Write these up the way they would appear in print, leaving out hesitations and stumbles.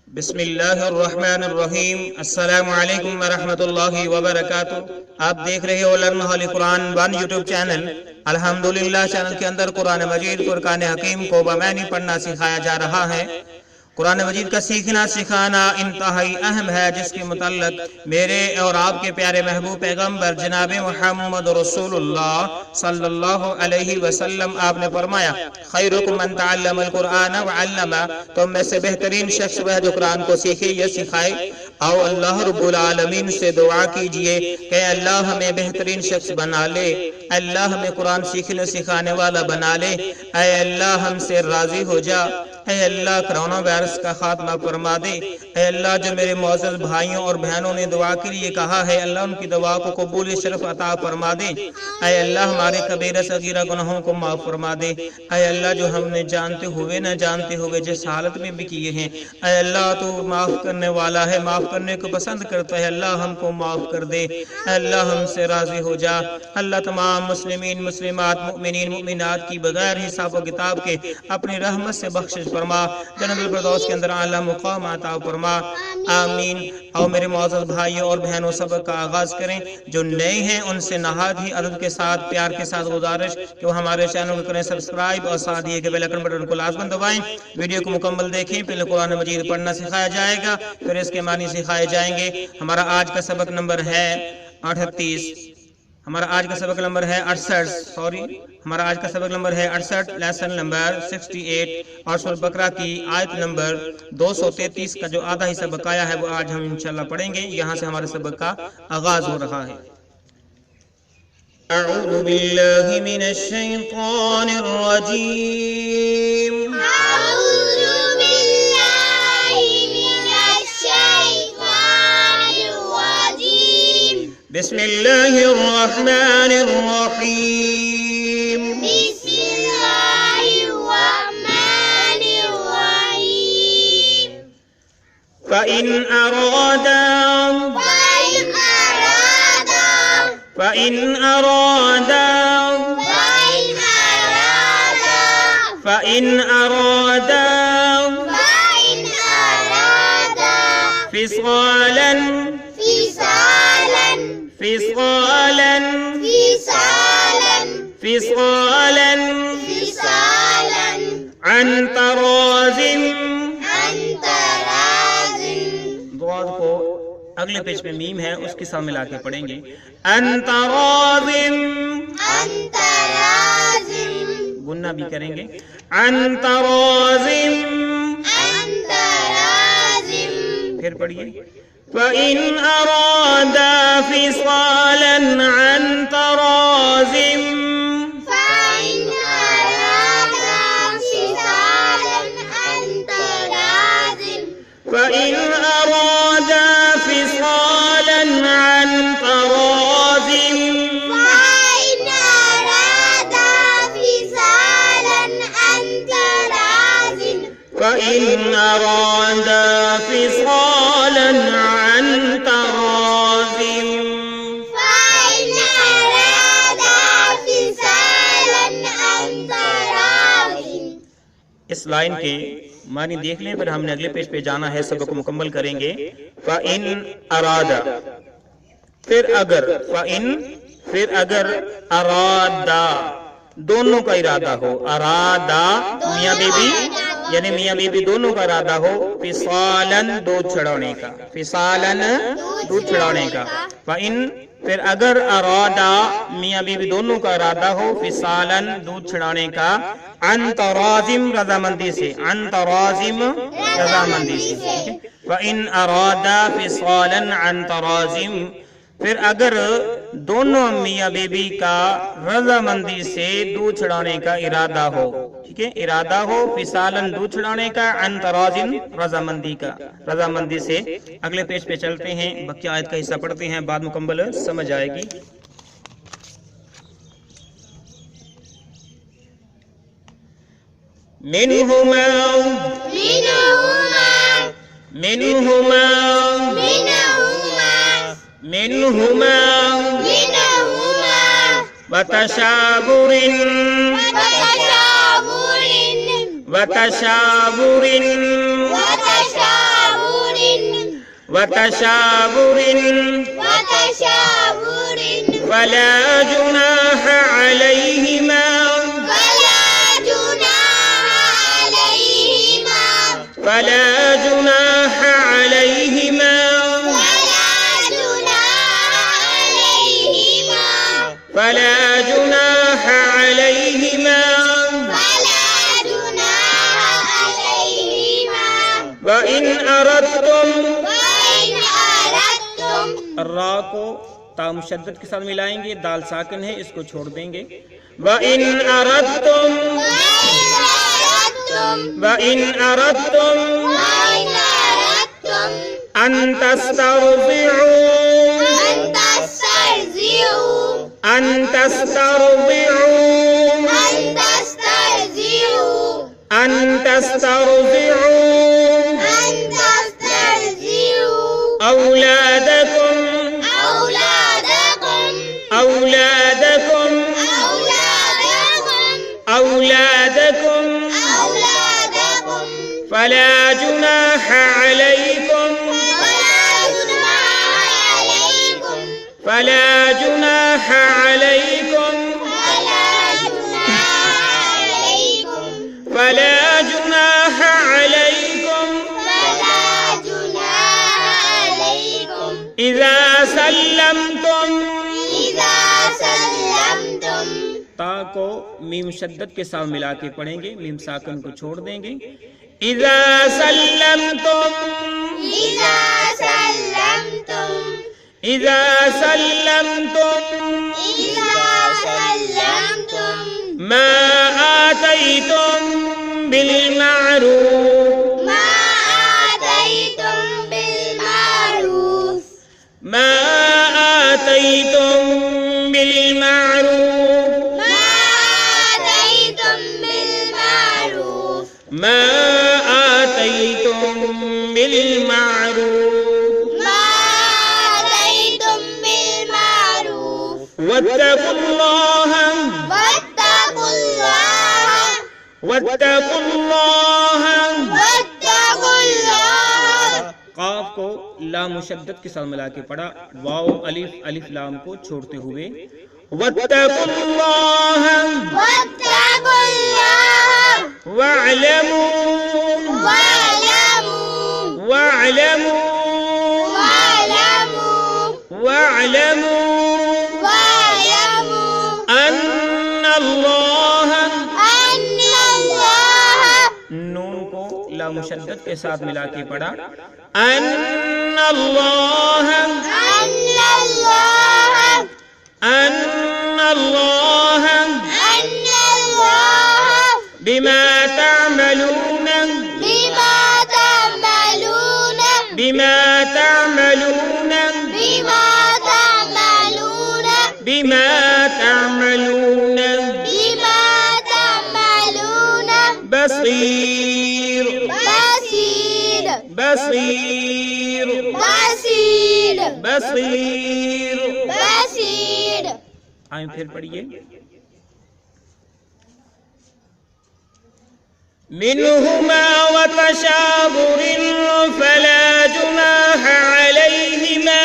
بسم اللہ الرحمن الرحیم۔ السلام علیکم ورحمت اللہ وبرکاتہ۔ آپ دیکھ رہے ہو learn holy Quran 1 YouTube channel. الحمدللہ چینل کے اندر قرآن مجید فرقان حکیم کو بمعنی پڑھنا سکھایا جا رہا ہے۔ قرآن مجید کا سیکھنا سکھانا انتہائی اہم ہے، جس کے متعلق میرے اور آپ کے پیارے محبوب پیغمبر جناب محمد رسول اللہ صلی اللہ علیہ وسلم آپ نے فرمایا، خیرکم من تعلم القرآن وعلمہ، تم میں سے بہترین شخص وہ ہے جو قرآن کو سیکھے یا سکھائے۔ او اللہ رب العالمین سے دعا کیجئے کہ اللہ ہمیں بہترین شخص بنا لے، اللہ ہمیں قرآن سیکھنے سکھانے والا بنا لے، اے اللہ ہم سے راضی ہو جا، اے اللہ کرونا وائرس کا خاتمہ فرما دے، اے اللہ جو میرے معزز بھائیوں اور بہنوں نے دعا کے لیے کہا ہے، اللہ ان کی دعا کو قبول شرف عطا فرما دے، اے اللہ ہمارے کبیرہ صغیرہ گناہوں کو معاف فرما دے، اے اللہ جو ہم نے جانتے ہوئے نہ جانتے ہوئے جس حالت میں بھی کیے ہیں، اے اللہ تو معاف کرنے والا ہے، معاف کرنے کو پسند کرتا ہے، اللہ ہم کو معاف کر دے، اے اللہ ہم سے راضی ہو جا۔ اللہ تمام مسلمین مسلمات مؤمنین مؤمنات کی بغیر حساب و کتاب کے اپنی رحمت سے بخشش فرما، جنت الفردوس کے اندر اعلیٰ مقام عطا فرما، آمین۔ اور میرے معزز بھائیوں اور بہنوں سبق کا آغاز کریں۔ جو نئے ہیں ان سے نہایت ہی ادب کے ساتھ پیار کے ساتھ گزارش کہ وہ ہمارے چینل کو کریں سبسکرائب، اور ساتھ ہی بیل آئیکن بٹن کو لازماً دبائیں۔ ویڈیو کو مکمل دیکھیں، پہلے قرآن مجید پڑھنا سکھایا جائے گا، پھر اس کے معنی سکھائے جائیں گے۔ ہمارا آج کا سبق نمبر ہے 38، ہمارا آج کا سبق نمبر ہے 68، ہمارا آج کا سبق نمبر ہے 68، لیسن نمبر 68، اور سورہ بقرہ کی آیت نمبر 233 کا جو آدھا حصہ بقایا ہے وہ آج ہم انشاءاللہ پڑھیں گے۔ یہاں سے ہمارے سبق کا آغاز ہو رہا ہے۔ اعوذ باللہ من الشیطان الرجیم، أعوذ بالله من الشيطان الرجيم، بسم اللہ الرحمن الرحیم، بسم الله الرحمن الرحيم، فإن أرادا فإن أرادا فصالا عن تراض، ضاد کو اگلے پیج پہ میم ہے اس کے ساتھ ملا کے پڑھیں گے، عن تراض، گنہ بھی کریں گے، عن تراض، پھر پڑھیے، فَإِنْ أَرَادَا فِصَالًا عَنْ تَرَاضٍ، فَإِنْ أَرَادَا فِصَالًا عَنْ تَرَاضٍ، فَإِنْ أَرَادَا فِصَالًا عَنْ تَرَاضٍ، اس لائن کے معنی دیکھ لیں، پھر ہم نے اگلے پیج پہ جانا ہے، سبق کو مکمل کریں گے۔ فَإِنْ أَرَادَا، پھر اگر، فَإِنْ پھر اگر، أَرَادَا دونوں کا ارادہ ہو، ارادہ میاں بیوی یعنی میاں بیوی دونوں کا ارادہ ہو، فصالاً دودھ چھڑانے کا، فصالاً دودھ چھڑانے کا، فَإِنْ پھر اگر ارادہ میاں بیوی دونوں کا ارادہ ہو، فصالاً دودھ چھڑانے کا، عن تراضٍ رضامندی سے، عن تراضٍ رضامندی سے، فَإِنْ أَرَادَا فِصَالًا عَنْ تَرَاضٍ پھر اگر دونوں میاں بیوی کا رضامندی سے دودھ چھڑانے کا ارادہ ہو، ٹھیک ہے، ارادہ ہو فصالاً دودھ چھڑانے کا، عن تراضٍ رضامندی کا، رضامندی سے۔ اگلے پیج پہ چلتے ہیں، بقیہ آیت کا حصہ پڑھتے ہیں، بعد مکمل سمجھ آئے گی۔ منہما وتشابر وتشاور فلا جناح عليهما فلا جناح عليهما فلا جناح عليهما وإن أردتم را کو تا مشدد کے ساتھ ملائیں گے، دال ساکن ہے، اس کو چھوڑ دیں گے. وَإِنْ أَرَدْتُمْ أَن تسترضعوا أولادكم فلا جناح عليكم فلا جناح عليكم فلا جناح عليكم إذا سلمتم تا کو میم شدت کے ساتھ ملا کے پڑھیں گے، میم ساکن کو چھوڑ دیں گے. إذا سلمتم ما آتيتم بالمعروف واتقوا الله قاف کو لام مشدد کے ساتھ ملا کے پڑھا، واو الف الف لام کو چھوڑتے ہوئے. واتقوا الله واعلموا أن الله نون کو لا مشدد کے ساتھ ملا کے پڑھا، أن الله بما تعملون بصیر. آئیں پھر پڑھیے. منهما وتشاور فلا جناح عليهما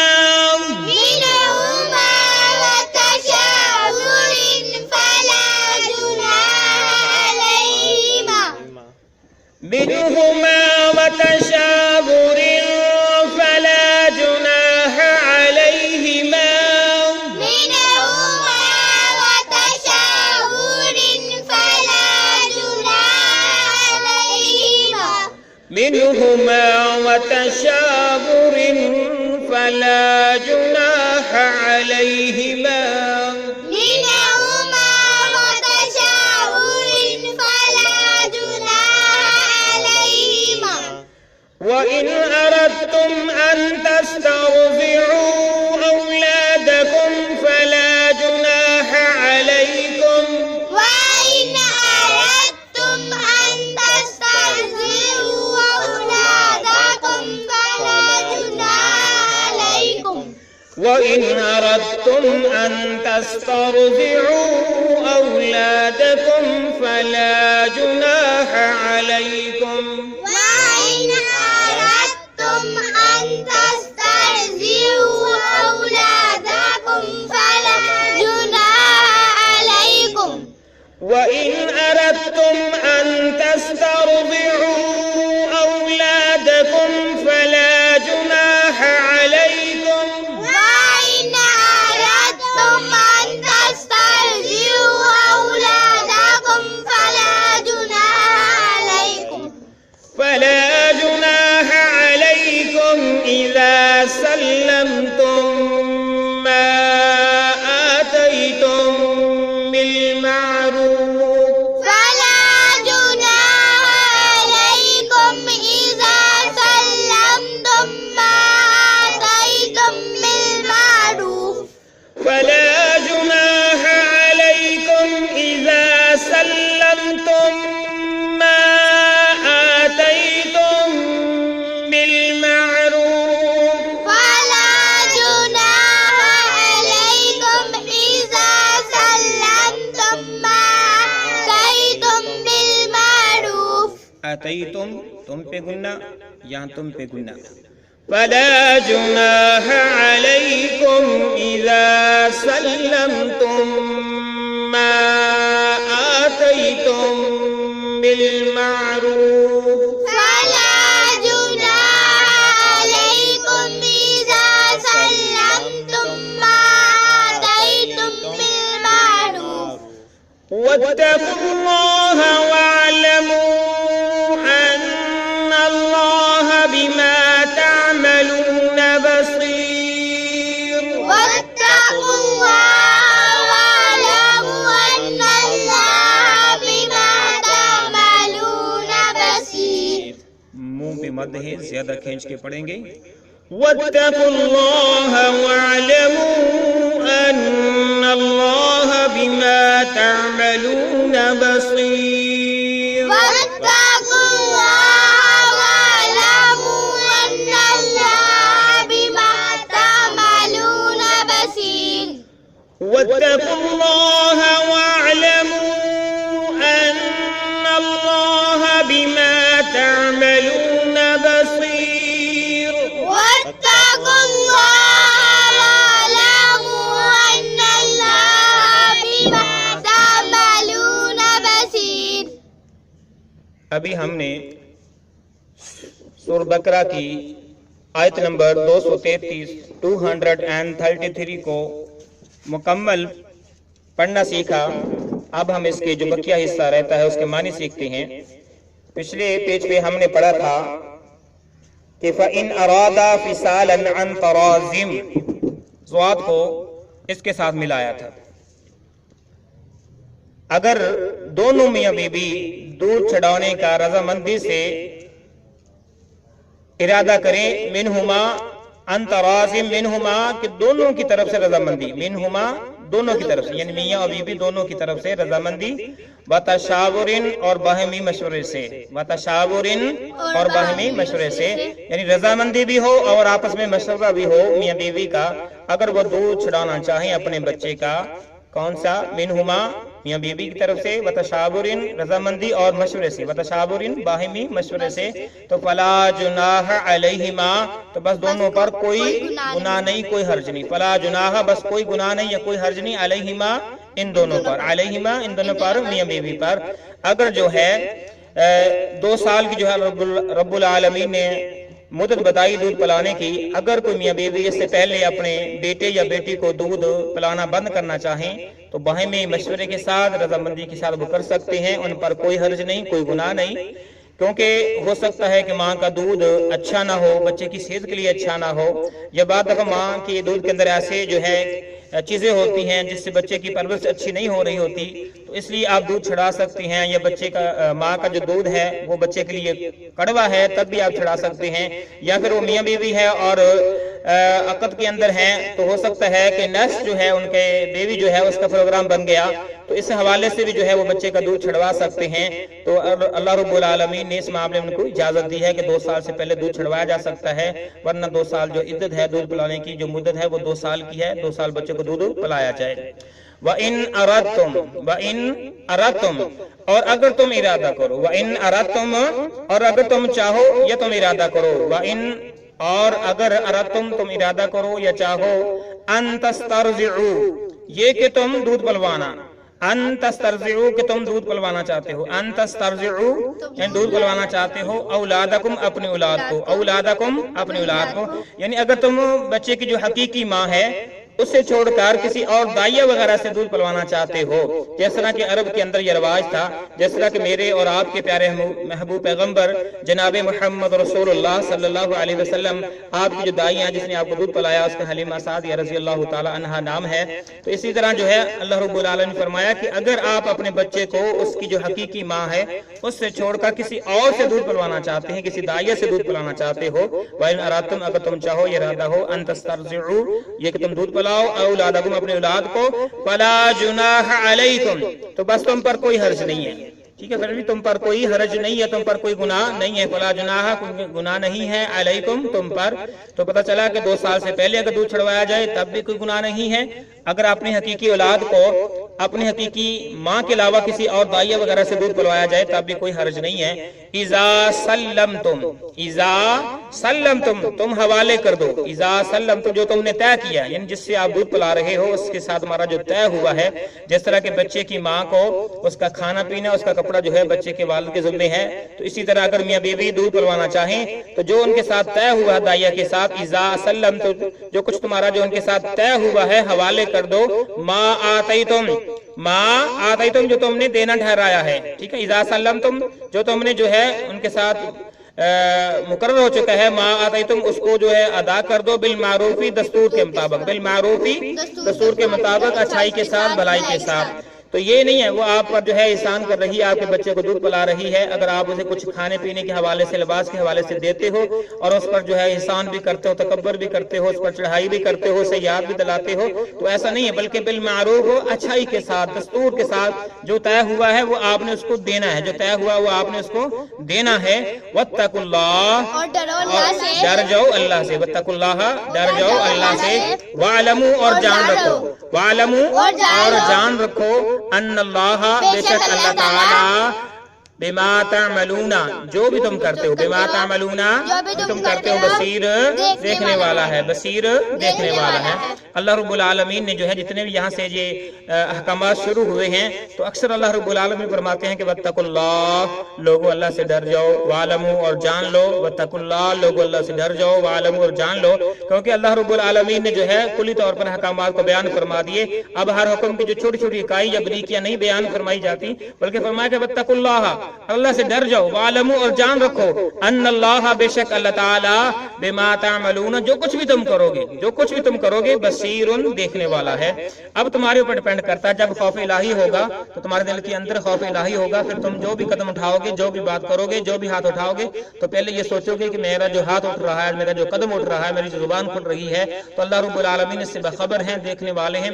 منهما وتشاور فلا جناح عليهما وإن أردتم أن تسترضعوا أولادكم فلا جناح عليكم وإن أردتم أن تسترضعوا أولادكم فلا جناح عليكم بالمعروف فلا جناح عليكم إذا سلمتم ما آتيتم بالمعروف. آتیتم تم پہ گننا، یہاں تم پہ گننا. فلا جناح علیکم اذا سلمتم ما آتیتم بالمعروف. فلا جناح عليكم إذا سلمتم ما آتيتم بالمعروف. واتقوا الله واعلموا أن الله بما تعملون بصير. واتقوا الله واعلموا أن الله بما تعملون بصير. منہ پہ مد ہے، زیادہ کھینچ کے پڑھیں گے. واتقوا الله واعلموا أن الله بما تعملون بصير. واتقوا الله واعلموا أن الله بما تعملون بصير. واتقوا الله واعلموا أن الله بما تعملون بصير. واتقوا الله واعلموا أن الله بما تعملون بصير. ابھی ہم نے سورہ بقرہ کی آیت نمبر 233 کو مکمل پڑھنا سیکھا. اب ہم اس کے جو بقیہ حصہ رہتا ہے اس کے معنی سیکھتے ہیں. پچھلے پیج پہ ہم نے پڑھا تھا کہ فَإِنْ أَرَادَا فِصَالًا عَنْ تَرَاضٍ، ضاد کو اس کے ساتھ ملایا تھا. اگر دونوں میاں بیوی دودھ چھڑانے کا رضامندی سے ارادہ کریں، منہما ان تراض منہما، کہ دونوں کی طرف سے رضامندی، منہما دونوں کی طرف سے، یعنی میاں اور بیوی دونوں کی طرف سے رضامندی، وتشاور اور باہمی مشورے سے، وتشاور اور باہمی مشورے سے، یعنی رضامندی بھی ہو اور آپس میں مشورہ بھی ہو میاں بیوی کا. اگر وہ دودھ چھڑانا چاہیں اپنے بچے کا، کون سا؟ منہما میاں بیوی کی طرف سے، وتشاور رضامندی اور مشورے سے، وتشاور باہمی مشورے سے، تو فلا جناح علیہما، تو بس دونوں پر کوئی گناہ نہیں، کوئی حرج نہیں. فلا جناح، بس کوئی گناہ نہیں یا کوئی حرج نہیں، علیہما ان دونوں پر، علیہما ان دونوں پر، میاں بیوی پر. اگر جو ہے 2 سال کی جو ہے رب العالمین نے مدت بتائی دودھ پلانے کی، اگر کوئی میاں بیوی اس سے پہلے اپنے بیٹے یا بیٹی کو دودھ پلانا بند کرنا چاہیں تو باہمی مشورے کے ساتھ، رضامندی کے ساتھ وہ کر سکتے ہیں. ان پر کوئی حرج نہیں، کوئی گناہ نہیں، کیونکہ ہو سکتا ہے کہ ماں کا دودھ اچھا نہ ہو، بچے کی صحت کے لیے اچھا نہ ہو، یا بعض دفعہ ماں کے دودھ کے اندر ایسے جو ہے چیزیں ہوتی ہیں جس سے بچے کی پرورش اچھی نہیں ہو رہی ہوتی، تو اس لیے آپ دودھ چھڑا سکتے ہیں. یا بچے کا ماں کا جو دودھ ہے وہ بچے کے لیے کڑوا ہے تب بھی آپ چھڑا سکتے ہیں. یا پھر وہ میاں بیوی ہے اور عقد کے اندر ہیں تو ہو سکتا ہے کہ نس جو ہے ان کے بیوی جو ہے اس کا پروگرام بن گیا، تو اس حوالے سے بھی جو ہے وہ بچے کا دودھ چھڑوا سکتے ہیں. تو اللہ رب العالمین نے اس معاملے میں ان کو اجازت دی ہے کہ 2 سال سے پہلے دودھ چھڑوایا جا سکتا ہے، ورنہ 2 سال جو عدت ہے دودھ پلانے کی جو مدت ہے وہ 2 سال کی ہے، 2 سال بچے کو دودھ پلایا جائے. وَإِنْ أَرَدْتُمْ اور اگر تم ارادہ کرو، وَإِنْ أَرَدْتُمْ اور اگر تم چاہو یا تم ارادہ کرو، وَإِنْ اور اگر اردتم تم ارادہ کرو یا چاہو، ان تسترضعوا یہ کہ تم دودھ پلوانا، ان تسترضعوا کہ تم دودھ پلوانا چاہتے ہو، ان تسترضعوا یعنی دودھ پلوانا چاہتے ہو، اولادکم اپنی اولاد کو، اولادکم اپنی اولاد کو، یعنی اگر تم بچے کی جو حقیقی ماں ہے اسے چھوڑ کر کسی اور دائیہ وغیرہ سے دودھ پلوانا چاہتے ہو، جس طرح کہ عرب کے اندر یہ رواج تھا، جس طرح کہ میرے اور آپ کے پیارے محبوب پیغمبر جناب محمد رسول اللہ صلی اللہ علیہ وسلم، آپ کی جو دائی ہیں جس نے آپ کو دودھ پلایا اس کا حلیمہ سعدیہ رضی اللہ تعالی عنہا نام ہے. تو اسی طرح جو ہے اللہ رب العالمین نے فرمایا کہ اگر آپ اپنے بچے کو اس کی جو حقیقی ماں ہے اس سے چھوڑ کر کسی اور سے دودھ پلوانا چاہتے ہیں، کسی دائیہ سے دودھ پلانا چاہتے ہو، وَإِنْ أَرَدْتُمْ اگر تم چاہو یہ ارادہ ہو، ان تسترضعوا یہ کہ تم دودھ پلاؤ، اولادکم اپنے اولاد کو، فلا جناح علیکم تو بس تم پر کوئی حرج نہیں ہے. ٹھیک ہے، پھر بھی تم پر کوئی حرج نہیں ہے، تم پر کوئی گناہ نہیں ہے، فلا جناح، کوئی گناہ نہیں ہے، علیکم تم پر. تو پتہ چلا کہ 2 سال سے پہلے اگر دودھ چھڑوایا جائے تب بھی کوئی گناہ نہیں ہے. اگر اپنی حقیقی اولاد کو اپنی حقیقی ماں کے علاوہ کسی اور دائیا وغیرہ سے دودھ پلوایا جائے تب بھی کوئی حرج نہیں ہے. اذا سلمتم، تم حوالے کر دو. اذا سلمتم، جو تم نے طے کیا، یعنی جس سے آپ دودھ پلا رہے ہو اس کے ساتھ ہمارا جو طے ہوا ہے، جس طرح کہ بچے کی ماں کو اس کا کھانا پینا، اس کا کپڑا جو ہے بچے کے والد کے ذمہ ہے، تو اسی طرح اگر میاں بیوی دودھ پلوانا چاہیں تو جو ان کے ساتھ طے ہوا دائیا کے ساتھ، اذا سلمتم، جو کچھ تمہارا جو ان کے ساتھ طے ہوا ہے حوالے کر دو. ما آتیتم، جو تم نے دینا ٹھہرایا ہے. ٹھیک ہے، اذا سلمتم، جو تم نے جو ہے ان کے ساتھ مقرر ہو چکا ہے، ما آتیتم، اس کو جو ہے ادا کر دو. بالمعروفی، دستور کے مطابق، بالمعروفی، دستور کے مطابق، اچھائی کے ساتھ، بھلائی کے ساتھ. تو یہ نہیں ہے وہ آپ پر جو ہے احسان کر رہی ہے، آپ کے بچے کو دودھ پلا رہی ہے. اگر آپ اسے کچھ کھانے پینے کے حوالے سے، لباس کے حوالے سے دیتے ہو اور اس پر جو ہے احسان بھی کرتے ہو، تکبر بھی کرتے ہو، اس پر چڑھائی بھی کرتے ہو، سیئات بھی دلاتے ہو، تو ایسا نہیں ہے، بلکہ بالمعروف ہو، اچھائی کے ساتھ، دستور کے ساتھ. جو طے ہوا ہے وہ آپ نے اس کو دینا ہے، جو طے ہوا وہ آپ نے اس کو دینا ہے. واتقوا اللہ، اور ڈرو اللہ سے، ڈر جاؤ اللہ سے. واتقوا اللہ، ڈر جاؤ اللہ سے. واعلموا، اور جان رکھو. واعلموا، اور جان رکھو. ان اللہ، بے شک اللہ تعالی، بما تعملون، جو بھی تم کرتے ہو، بما تعملون، جو تم کرتے ہو، بصیر، دیکھنے والا ہے. بصیر، دیکھنے والا ہے. اللہ رب العالمین نے جو ہے جتنے بھی یہاں سے یہ احکامات شروع ہوئے ہیں تو اکثر اللہ رب العالمین فرماتے ہیں کہ واتقوا اللہ، لوگو اللہ سے ڈر جاؤ. وعلموا، اور جان لو. واتقوا اللہ، لوگو اللہ سے ڈر جاؤ. وعلموا، اور جان لو. کیونکہ اللہ رب العالمین نے جو ہے کلی طور پر احکامات کو بیان فرما دیے. اب ہر حکم کی جو چھوٹی چھوٹی اکائی یا بریکیاں نہیں بیان فرمائی جاتی، بلکہ فرمایا کہ واتقوا اللہ، اللہ سے ڈر جاؤ. وعلموا، اور جان رکھو. ان اللہ، بے شک اللہ تعالی، بما تعملون، جو کچھ بھی تم کرو گے، جو کچھ بھی تم کرو گے، بصیر، دیکھنے والا ہے. اب تمہارے اوپر ڈیپینڈ کرتا ہے، جب خوف الہی ہوگا تو تمہارے دل کے اندر خوف الہی ہوگا، پھر تم جو بھی قدم اٹھاؤ گے، جو بھی بات کرو گے، جو بھی ہاتھ اٹھاؤ گے، تو پہلے یہ سوچو گے کہ میرا جو ہاتھ اٹھ رہا ہے، میرا جو قدم اٹھ رہا ہے، میری جو زبان کھل رہی ہے، تو اللہ رب العالمین اس سے باخبر ہیں، دیکھنے والے ہیں،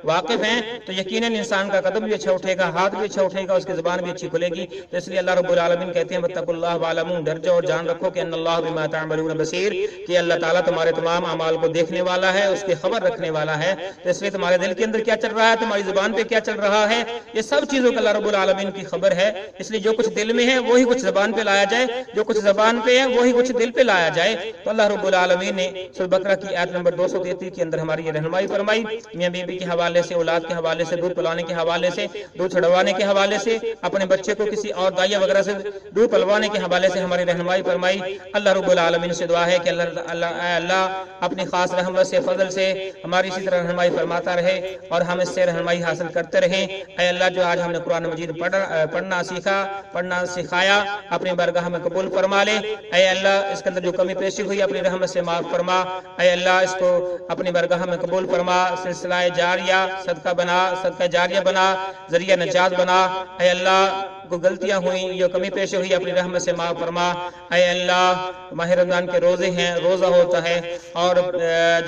واقف ہیں. تو یقیناً انسان کا قدم بھی اچھا اٹھے گا، ہاتھ بھی اچھا اٹھے گا، اس کی زبان بھی اچھی کھلے گی. تو اس لیے اللہ رب العالمین کہتے ہیں واتقوا اللہ وعلموا، ڈر جاؤ اور جان رکھو کہ ان اللہ بما تعملون بصیر، کہ اللہ تعالیٰ تمہارے تمام اعمال کو دیکھنے والا ہے، اس کی خبر رکھنے والا ہے. تو اس لیے تمہارے دل کے اندر کیا چل رہا ہے، تمہاری زبان پہ کیا چل رہا ہے، یہ سب چیزوں کا اللہ رب العالمین کی خبر ہے. اس لیے جو کچھ دل میں ہے وہی کچھ زبان پہ لایا جائے، جو کچھ زبان پہ ہے وہی کچھ دل پہ لایا جائے. تو اللہ رب العالمین نے سورہ بقرہ کی آیت نمبر 233 کے اندر ہماری یہ رہنمائی فرمائی. میاں بیوی کے حوالے سے، اولاد کے حوالے سے، دودھ پلانے کے حوالے سے، دودھ چھڑوانے کے حوالے سے، اپنے بچے کو کسی اور دائیا وغیرہ سے دودھ پلوانے کے حوالے سے ہماری رہنمائی فرمائی. اللہ رب العالمین سے دعا ہے کہ اللہ اپنی خاص رحمت سے، فضل سے ہماری اسی طرح رہنمائی فرماتا رہے اور ہم اس سے رہنمائی حاصل کرتے رہیں. اے اللہ، جو آج ہم نے قرآن مجید پڑھنا سیکھا، پڑھنا سکھایا، اپنی بارگاہ میں قبول فرما لے. اے اللہ، اس کے اندر جو کمی پیشی ہوئی اپنی رحمت سے معاف فرما. اے اللہ، اس کو اپنی بارگاہ میں قبول فرما، سلسلہ جاریہ صدقہ بنا، صدقہ جاریہ بنا، ذریعہ نجات بنا. اے اللہ، کو غلطیاں ہوئیں، جو کمی پیشی ہوئی اپنی رحمت سے معاف فرما. اے اللہ، ماہ رمضان کے روزے ہیں، روزہ ہوتا ہے اور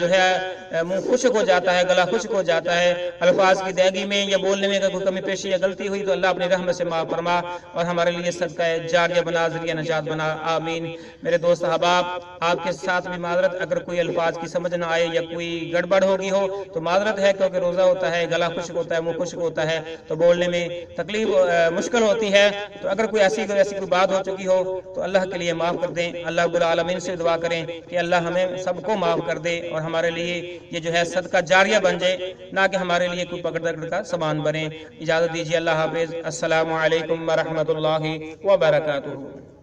جو ہے منہ خشک ہو جاتا ہے، گلا خشک ہو جاتا ہے، الفاظ کی ادائیگی میں یا بولنے میں کوئی کمی پیشی یا غلطی ہوئی تو اللہ اپنی رحمت سے معاف فرما اور ہمارے لیے صدقہ جاریہ بنا، ذریعہ نجات بنا. آمین. میرے دوست احباب، آپ کے ساتھ بھی معذرت، اگر کوئی الفاظ کی سمجھ نہ آئے یا کوئی گڑبڑ ہوگی ہو تو معذرت ہے، کیونکہ روزہ ہوتا ہے، گلا خشک ہوتا ہے، منہ خشک ہوتا ہے، تو بولنے میں تکلیف مشکل ہوتی ہے. تو اگر کوئی ایسی کوئی بات ہو چکی ہو تو اللہ کے لیے معاف کر دیں. اللہ رب العالمین سے دعا کریں کہ اللہ ہمیں سب کو معاف کر دے اور ہمارے لیے یہ جو ہے صدقہ جاریہ بن جائے، نہ کہ ہمارے لیے کوئی پکڑ دکڑ کا سامان بنے. اجازت دیجیے. اللہ حافظ. السلام علیکم ورحمۃ اللہ وبرکاتہ.